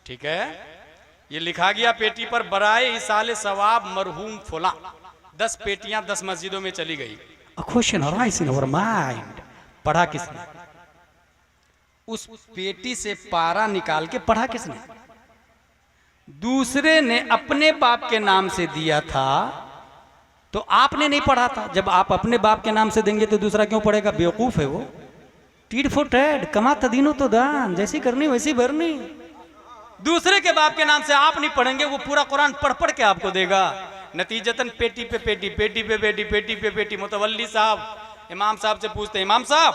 ठीक है, ये लिखा गया पेटी पर, बराए इसाले सवाब मरहूम फुला। 10 पेटियां 10 मस्जिदों में चली गई। पढ़ा किसने? उस पेटी से पारा निकाल के पढ़ा किसने? दूसरे ने अपने बाप के नाम से दिया था तो आपने नहीं पढ़ा था। जब आप अपने बाप के नाम से देंगे तो दूसरा क्यों पढ़ेगा? बेवकूफ है वो। टीट फॉर टैट, कमा तदीनो तो दान, जैसी करनी वैसी भरनी। दूसरे के बाप के नाम से आप नहीं पढ़ेंगे, वो पूरा कुरान पढ़ पढ़ के आपको देगा। नतीजतन पेटी पे पेटी, पेटी पे पेटी, पेटी पे पेटी। मुतवल्ली साहब इमाम साहब से पूछते, इमाम साहब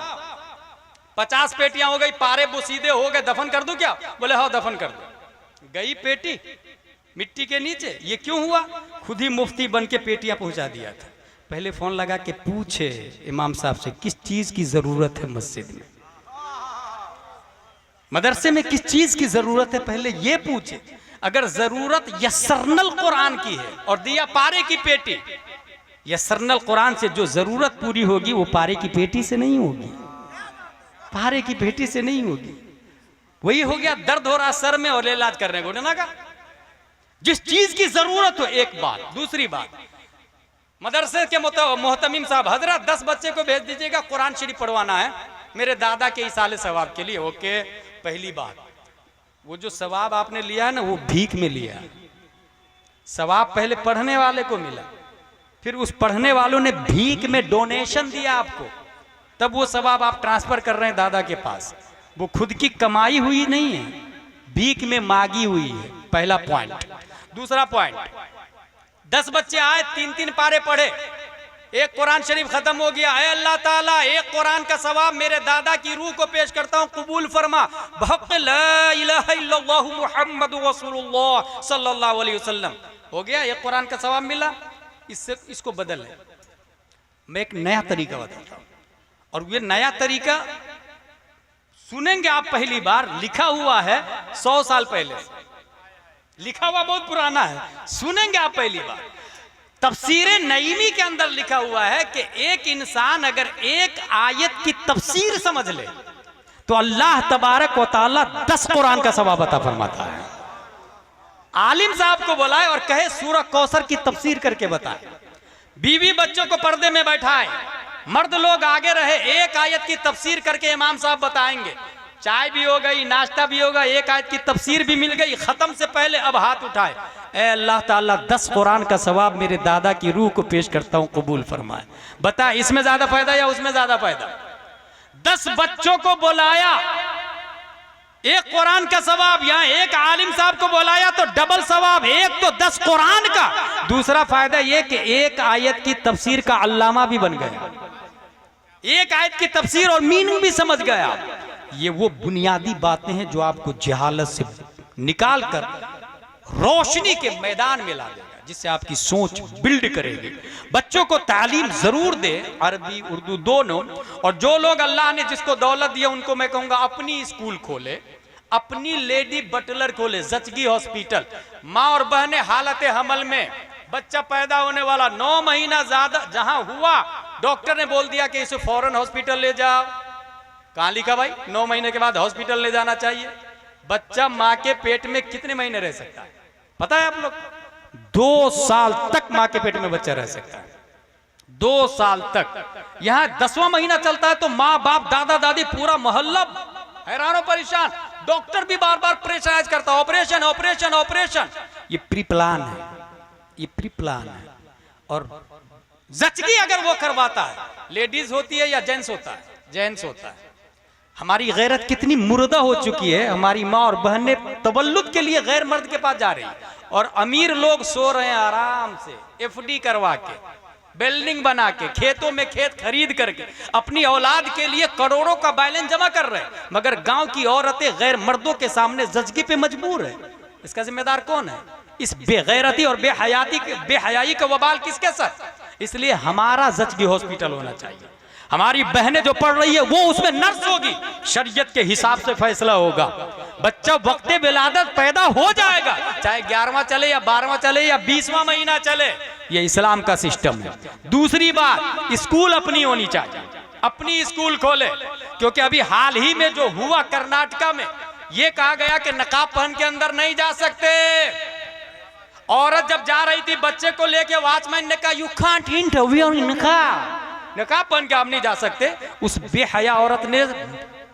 50 पेटियां हो गई, पारे बुसीदे हो गए, दफन कर दूं क्या? बोले हाँ दफन कर दो। गई पेटी मिट्टी के नीचे। ये क्यों हुआ? खुद ही मुफ्ती बन के पेटियां पहुंचा दिया था। पहले फोन लगा के पूछे इमाम साहब से किस चीज की जरूरत है मस्जिद में, मदरसे में किस चीज की जरूरत है, पहले ये पूछे। अगर जरूरत यसरनल कुरान की है और दिया पारे की पेटी, यसरनल कुरान से जो जरूरत पूरी होगी वो पारे की पेटी से नहीं होगी, पारे की पेटी से नहीं होगी। वही हो गया, दर्द हो रहा सर में और इलाज कर रहे हैं घुटना का। जिस चीज की जरूरत हो, एक बात। दूसरी बात, मदरसे के मोहतमीम साहब, हजरत 10 बच्चे को भेज दीजिएगा, कुरान शरीफ पढ़वाना है मेरे दादा के इसाले सवाब के लिए। ओके, पहली बात, वो जो सवाब आपने लिया है ना, वो भीख में लिया है। सवाब पहले पढ़ने वाले को मिला, फिर उस पढ़ने वालों ने भीख में डोनेशन दिया आपको, तब वो सवाब आप ट्रांसफर कर रहे हैं दादा के पास। वो खुद की कमाई हुई नहीं है, भीख में मांगी हुई है। पहला पॉइंट। दूसरा पॉइंट, 10 बच्चे आए, 3-3 पारे पढ़े, एक कुरान शरीफ खत्म हो गया। है अल्लाह ताला, एक कुरान का सवाब मेरे दादा की रूह को पेश करता हूं, कबूल फरमा। बहक़ ला इलाहा इल्लल्लाह मुहम्मदुर रसूलुल्लाह सल्लल्लाहु अलैहि वसल्लम। हो गया, एक कुरान का सवाब मिला। इससे इसको बदल है। मैं एक नया तरीका बताता हूं, और ये नया तरीका सुनेंगे आप पहली बार। लिखा हुआ है 100 साल पहले, लिखा हुआ बहुत पुराना है, सुनेंगे आप पहली बार। तफसीर नईमी के अंदर लिखा हुआ है कि एक इंसान अगर एक आयत की तफसीर समझ ले तो अल्लाह तबारक व तआला 10 कुरान का सवाब अता फरमाता है। आलिम साहब को बुलाए और कहे सूरह कौसर की तफसीर करके बताए। बीवी बच्चों को पर्दे में बैठाए, मर्द लोग आगे रहे, एक आयत की तफसीर करके इमाम साहब बताएंगे। चाय भी हो गई, नाश्ता भी होगा, एक आयत की तफसीर भी मिल गई। खत्म से पहले अब हाथ उठाए, ए अल्लाह ताला 10 कुरान का सवाब मेरे दादा की रूह को पेश करता हूं, कबूल फरमाए। बता, इसमें ज्यादा फायदा या उसमें ज्यादा फायदा? 10 बच्चों को बुलाया, एक कुरान का सवाब। यहाँ एक आलिम साहब को बुलाया तो डबल सवाब, एक तो 10 कुरान का। दूसरा फायदा यह कि एक आयत की तफसीर का अल्लामा भी बन गया, एक आयत की तफसीर और मीनिंग भी समझ गया। ये वो बुनियादी बातें हैं जो आपको जहालत से निकाल कर रोशनी के मैदान में ला देगा। जिससे आपकी सोच बिल्ड करेगी। बच्चों को तालीम जरूर दे, अरबी उर्दू दोनों। और जो लोग अल्लाह ने जिसको दौलत दिया उनको मैं कहूंगा अपनी स्कूल खोले, अपनी लेडी बटलर खोले, जचगी हॉस्पिटल। माँ और बहनें हालत हमल में, बच्चा पैदा होने वाला 9 महीना ज्यादा जहां हुआ, डॉक्टर ने बोल दिया कि इसे फौरन हॉस्पिटल ले जाओ। कहां लिखा भाई 9 महीने के बाद हॉस्पिटल ले जाना चाहिए? बच्चा माँ के पेट में कितने महीने रह सकता है पता है आप लोग? 2 साल तक माँ के पेट में बच्चा रह सकता है, 2 साल तक। यहाँ 10वां महीना चलता है तो माँ बाप दादा दादी पूरा मोहल्ला हैरान परेशान। डॉक्टर भी बार बार प्रेशराइज करता है, ऑपरेशन ऑपरेशन ऑपरेशन। ये प्री प्लान है, ये प्री प्लान है। और जचगी अगर वो करवाता है, लेडीज होती है या जेंट्स होता है? जेंट्स होता है। हमारी गैरत कितनी मुर्दा हो चुकी है। हमारी माँ और बहनें तवल्लुद के लिए गैर मर्द के पास जा रही है, और अमीर लोग सो रहे हैं आराम से, एफडी करवा के, बिल्डिंग बना के, खेतों में खेत खरीद करके अपनी औलाद के लिए करोड़ों का बैलेंस जमा कर रहे हैं। मगर गांव की औरतें गैर मर्दों के सामने जचगी पे मजबूर है। इसका जिम्मेदार कौन है? इस बेगैरती और बेहयाई का वबाल किसके साथ? इसलिए हमारा जचगी हॉस्पिटल होना चाहिए। हमारी बहनें जो पढ़ रही है वो उसमें नर्स होगी, शरीयत के हिसाब से फैसला होगा। बच्चा वक्ते विलादत पैदा हो जाएगा, चाहे 11वां चले या 12वां चले या 20वां महीना चले। ये इस्लाम का सिस्टम है। दूसरी बात, स्कूल अपनी होनी चाहिए, अपनी स्कूल खोले। क्योंकि अभी हाल ही में जो हुआ कर्नाटका में, ये कहा गया कि नकाब पहन के अंदर नहीं जा सकते। औरत जब जा रही थी बच्चे को लेके, वॉचमैन ने कहा यू कांट इंटरव्यू नकाब, नकाब पहन के आप नहीं जा सकते। उस बेहया औरत ने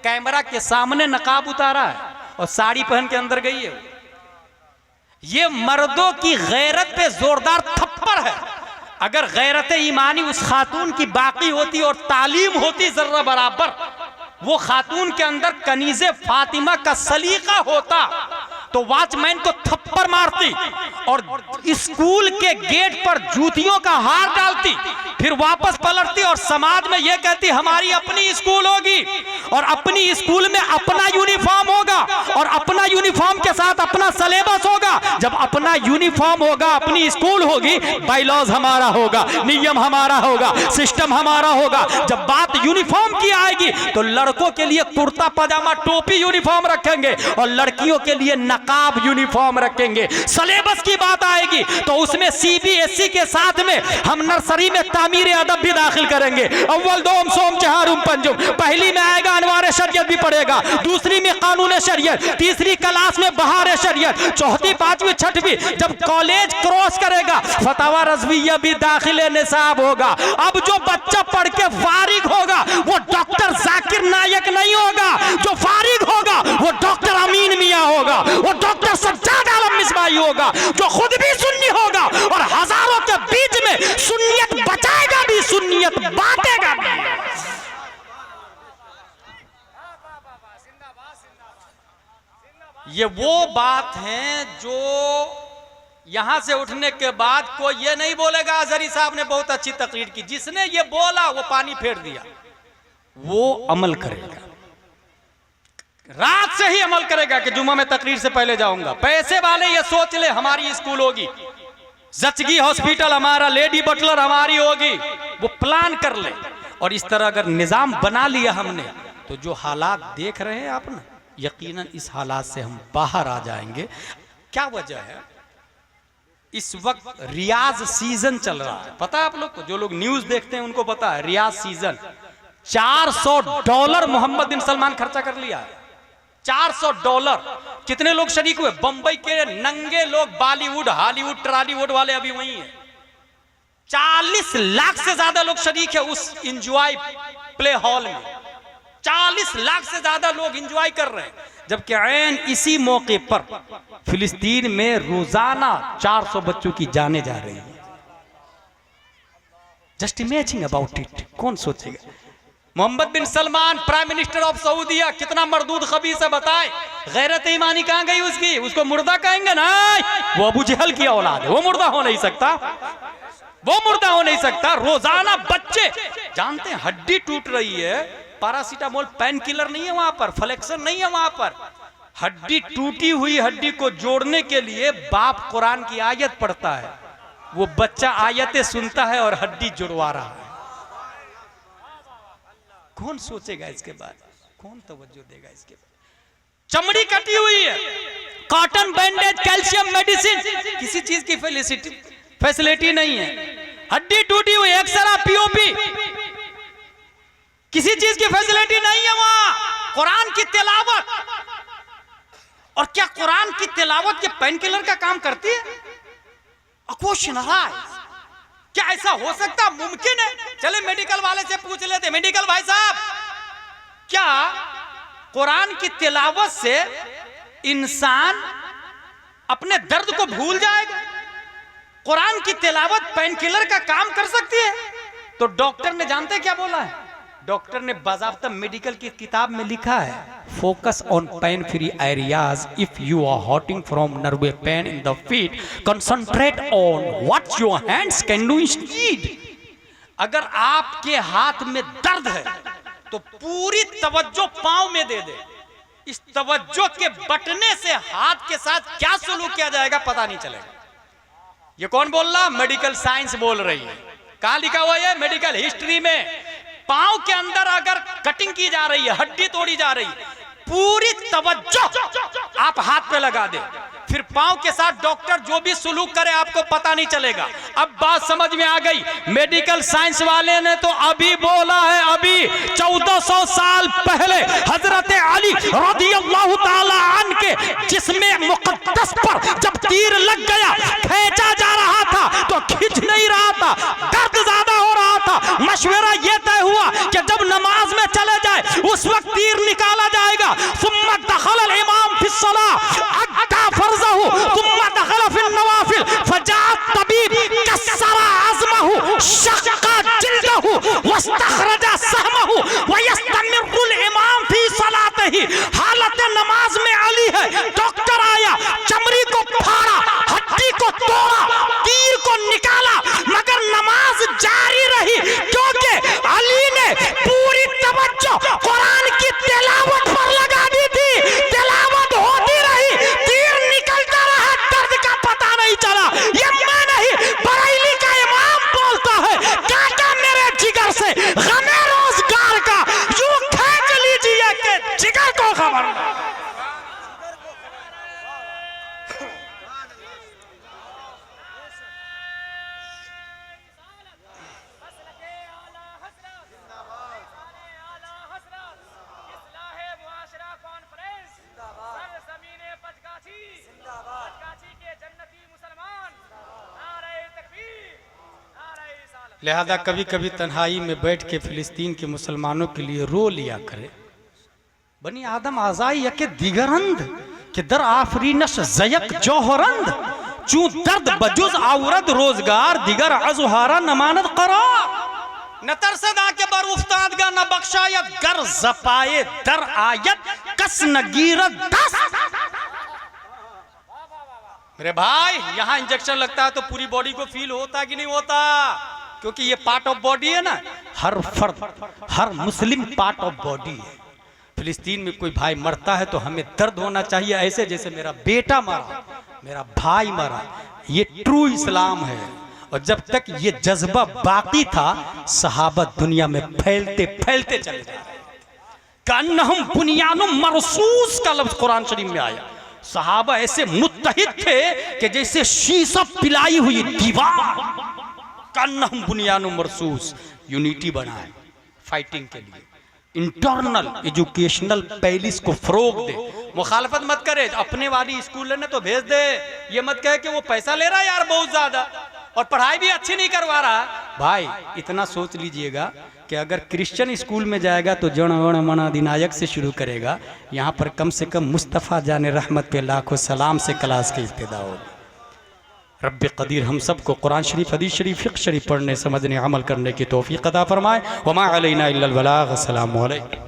कैमरा के सामने नकाब उतारा है और साड़ी पहन के अंदर गई है। ये मर्दों की गैरत पे जोरदार थप्पड़ है। अगर गैरत ईमानी उस खातून की बाकी होती और तालीम होती जर्रा बराबर, वो खातून के अंदर कनीज़े फातिमा का सलीका होता तो वॉचमैन को थप्पड़ मारती और स्कूल के गेट पर जूतियों का हार डालती, फिर वापस पलटती और समाज में यह कहती हमारी अपनी स्कूल होगी और अपनी स्कूल में अपना यूनिफॉर्म होगा और अपना यूनिफॉर्म के साथ अपना सिलेबस होगा। जब अपना यूनिफॉर्म होगा, अपनी स्कूल होगी, बायलॉज हमारा होगा, नियम हमारा होगा, सिस्टम हमारा होगा। जब बात यूनिफॉर्म की आएगी तो लड़कों के लिए कुर्ता पजामा टोपी यूनिफॉर्म रखेंगे और लड़कियों के लिए नकाब यूनिफॉर्म रखेंगे। सिलेबस की बात आएगी तो उसमें सीबीएसई के साथ में हम नर्सरी में तामीर अदब भी दाखिल करेंगे। अव्वल दोम सोम चहारुम पंजुम, पहली में आएगा अनवार शरीयत भी पढ़ेगा, दूसरी में कानून शरीयत, तीसरी क्लास में बहार शरीयत, चौथी पांचवी छठवीं जब कॉलेज क्रॉस करेगा फतवा रज़विया भी दाखिल निसाब होगा। अब जो बच्चा पढ़ के फारिग होगा वो डॉक्टर जाकिर नायक नहीं होगा, जो फारिग होगा वो डॉक्टर अमीन मियां होगा, वो डॉक्टर सज्जाद आलम मिसबाही होगा, जो खुद भी सुन्नी होगा और हजारों के बीच में सुन्नियत बचाएगा भी, सुन्नियत बांटेगा भी। ये वो बात है जो यहां से उठने के बाद कोई ये नहीं बोलेगा अजहरी साहब ने बहुत अच्छी तकरीर की। जिसने ये बोला वो पानी फेर दिया, वो अमल करेगा, रात से ही अमल करेगा कि जुम्मा में तकरीर से पहले जाऊंगा। पैसे वाले ये सोच ले हमारी स्कूल होगी, जचगी हॉस्पिटल हमारा, लेडी बटलर हमारी होगी, वो प्लान कर ले। और इस तरह अगर निजाम बना लिया हमने तो जो हालात देख रहे हैं आप ना, यकीनन इस हालात से हम बाहर आ जाएंगे। क्या वजह है? इस वक्त रियाज सीजन चल रहा है, पता है आप लोग को? जो लोग न्यूज देखते हैं उनको पता है रियाज सीजन। $400 मोहम्मद बिन सलमान खर्चा कर लिया है, $400। कितने लोग शरीक हुए? बंबई के नंगे लोग, बॉलीवुड हॉलीवुड ट्रॉलीवुड वाले अभी वहीं हैं। 40 लाख से ज्यादा लोग शरीक है उस इंजॉय प्ले हॉल में, 40 लाख से ज्यादा लोग इंजॉय कर रहे हैं। जबकि ऐन इसी मौके पर फिलिस्तीन में रोजाना 400 बच्चों की जाने जा रही हैं। Just imagine about it. कौन सोचेगा? मोहम्मद बिन सलमान प्राइम मिनिस्टर ऑफ सऊदीया कितना मरदूद खबीस है, बताए गैरत ईमानी कहां गई उसकी? उसको मुर्दा कहेंगे ना? वो अबू जहल की औलाद है, वो मुर्दा हो नहीं सकता, वो मुर्दा हो नहीं सकता। रोजाना बच्चे जानते हैं हड्डी टूट रही है, पैरासीटामोल पेन किलर नहीं है वहां पर, फ्लेक्सन नहीं है वहां पर। हड्डी टूटी हुई हड्डी को जोड़ने के लिए बाप कुरान की आयत पढ़ता है, वो बच्चा आयतें सुनता है और हड्डी जुड़वा रहा है। कौन सोचेगा इसके बाद, कौन तवज्जो देगा इसके बाद? चमड़ी कटी हुई है, कॉटन बैंडेज, कैल्शियम मेडिसिन, किसी चीज की फैसिलिटी नहीं है। हड्डी टूटी हुई, एक्सरा, पीओपी, किसी चीज की फैसिलिटी नहीं है वहां। कुरान की तिलावत, और क्या कुरान की तिलावत के पेन किलर का काम करती है? क्वेश्चन है, क्या ऐसा हो सकता, मुमकिन है? चले मेडिकल वाले से पूछ लेते, मेडिकल भाई साहब, क्या कुरान की तिलावत से इंसान अपने दर्द को भूल जाएगा? कुरान की तिलावत पेन किलर का काम कर सकती है? तो डॉक्टर ने जानते क्या बोला है? डॉक्टर ने बाज़ाब्ता मेडिकल की किताब में लिखा है, focus on pain free areas if you are hurting from nerve pain in the feet, concentrate on what your hands can do instead. अगर आपके हाथ में दर्द है तो पूरी तवज्जो पांव में दे दे। इस तवज्जो के बटने से हाथ के साथ क्या सुलूक किया जाएगा पता नहीं चलेगा। ये कौन बोल रहा? मेडिकल साइंस बोल रही है। कहां लिखा हुआ है? मेडिकल हिस्ट्री में। पांव के अंदर अगर कटिंग की जा रही है, हड्डी तोड़ी जा रही है, पूरी तवज्जो आप हाथ पे लगा दे, फिर पांव के साथ डॉक्टर जो भी सुलूक करे आपको पता नहीं चलेगा। अब बात समझ में आ गई। मेडिकल साइंस वाले ने तो अभी बोला है, अभी 1400 साल पहले हजरत अली रज़ियल्लाहु ताला अन्हु के जिस्म मुक़द्दस पर जब तीर लग गया, खींचा जा रहा था तो खींच नहीं रहा था, दर्द ज्यादा हो रहा था। मशवरा यह तय हुआ कि जब नमाज में चले जाए उस वक्त तीर निकाला जाएगा। सुम्मा दखल अल इमाम फी सलाह अद्दा फर्जहु सुम्मा दखल फी नवाफिल फजाअ तबीब कसरा अज़महु शक्का जिल्दहु वस्तखरजा सहमहु वयस्तमिरु अल इमाम फी सलातिही। हालत नमाज में अली है, डॉक्टर आया, चमड़ी को फाड़ा, हड्डी को तोड़ा, तीर को निकाला, मगर नमाज जारी रही क्योंकि अली ने पूरी तवज्जो कुरान की तिलावत पर लगा दी थी। तिलावत होती रही, तीर निकलता रहा, दर्द का पता नहीं चला। ये मैं नहीं, बरेली का इमाम बोलता है, काका मेरे जिगर से गमे रोजगार का यूं खींच लीजिए कि जिगर को खबर नहीं। लिहाजा कभी कभी तन्हाई में बैठ के फिलिस्तीन के मुसलमानों के लिए रो लिया करे। बनी आदम आजाई यके दिगरंद के दर आफरीनश जयक जौहरंद चू दर्द बजुज औरत रोजगार दिगर अजुहारा नमानत करार न तरसदा के बर उफ्तादगा न बख्शायत गर जपाए दर आयत कस नगीरत दस। मेरे भाई यहाँ इंजेक्शन लगता है तो पूरी बॉडी को फील होता कि नहीं होता? क्योंकि ये पार्ट ऑफ बॉडी है ना, हर फर्द, हर मुस्लिम पार्ट ऑफ बॉडी है। फिलिस्तीन में कोई भाई मरता है तो हमें दर्द होना चाहिए ऐसे जैसे मेरा बेटा मरा, मेरा भाई मरा। ये ट्रू इस्लाम है। और जब तक ये जज्बा बाकी था, सहाबा दुनिया में फैलते फैलते चले जा रहे। कन्नहुम बुनियानुम मरसूस का लफ्ज कुरान शरीफ में आया। सहाबा ऐसे मुत्तहिद थे कि जैसे शीशा पिलाई हुई दीवार। कन्नहुम बुनियानुम मरसूस, यूनिटी बनाए फाइटिंग के लिए। इंटरनल एजुकेशनल पैलिस को फरोग दे, मुखालफत मत करे। अपने वाली स्कूल ने तो भेज दे, ये मत कहे कि वो पैसा ले रहा है यार बहुत ज्यादा और पढ़ाई भी अच्छी नहीं करवा रहा। भाई इतना सोच लीजिएगा कि अगर क्रिश्चियन स्कूल में जाएगा तो जन गण मन अधिनायक से शुरू करेगा। यहाँ पर कम से कम मुस्तफ़ा जाने रहमत पे लाखों सलाम से क्लास की इब्तिदा होगी। रब्बे कदीर हम सबको कुरान शरीफ, हदीस शरीफ, फ़िक़्ह शरीफ पढ़ने, समझने, अमल करने की तौफ़ीक़ अता फरमाए। वमा अलैना इल्लल बलाग़। अस्सलामु अलैकुम।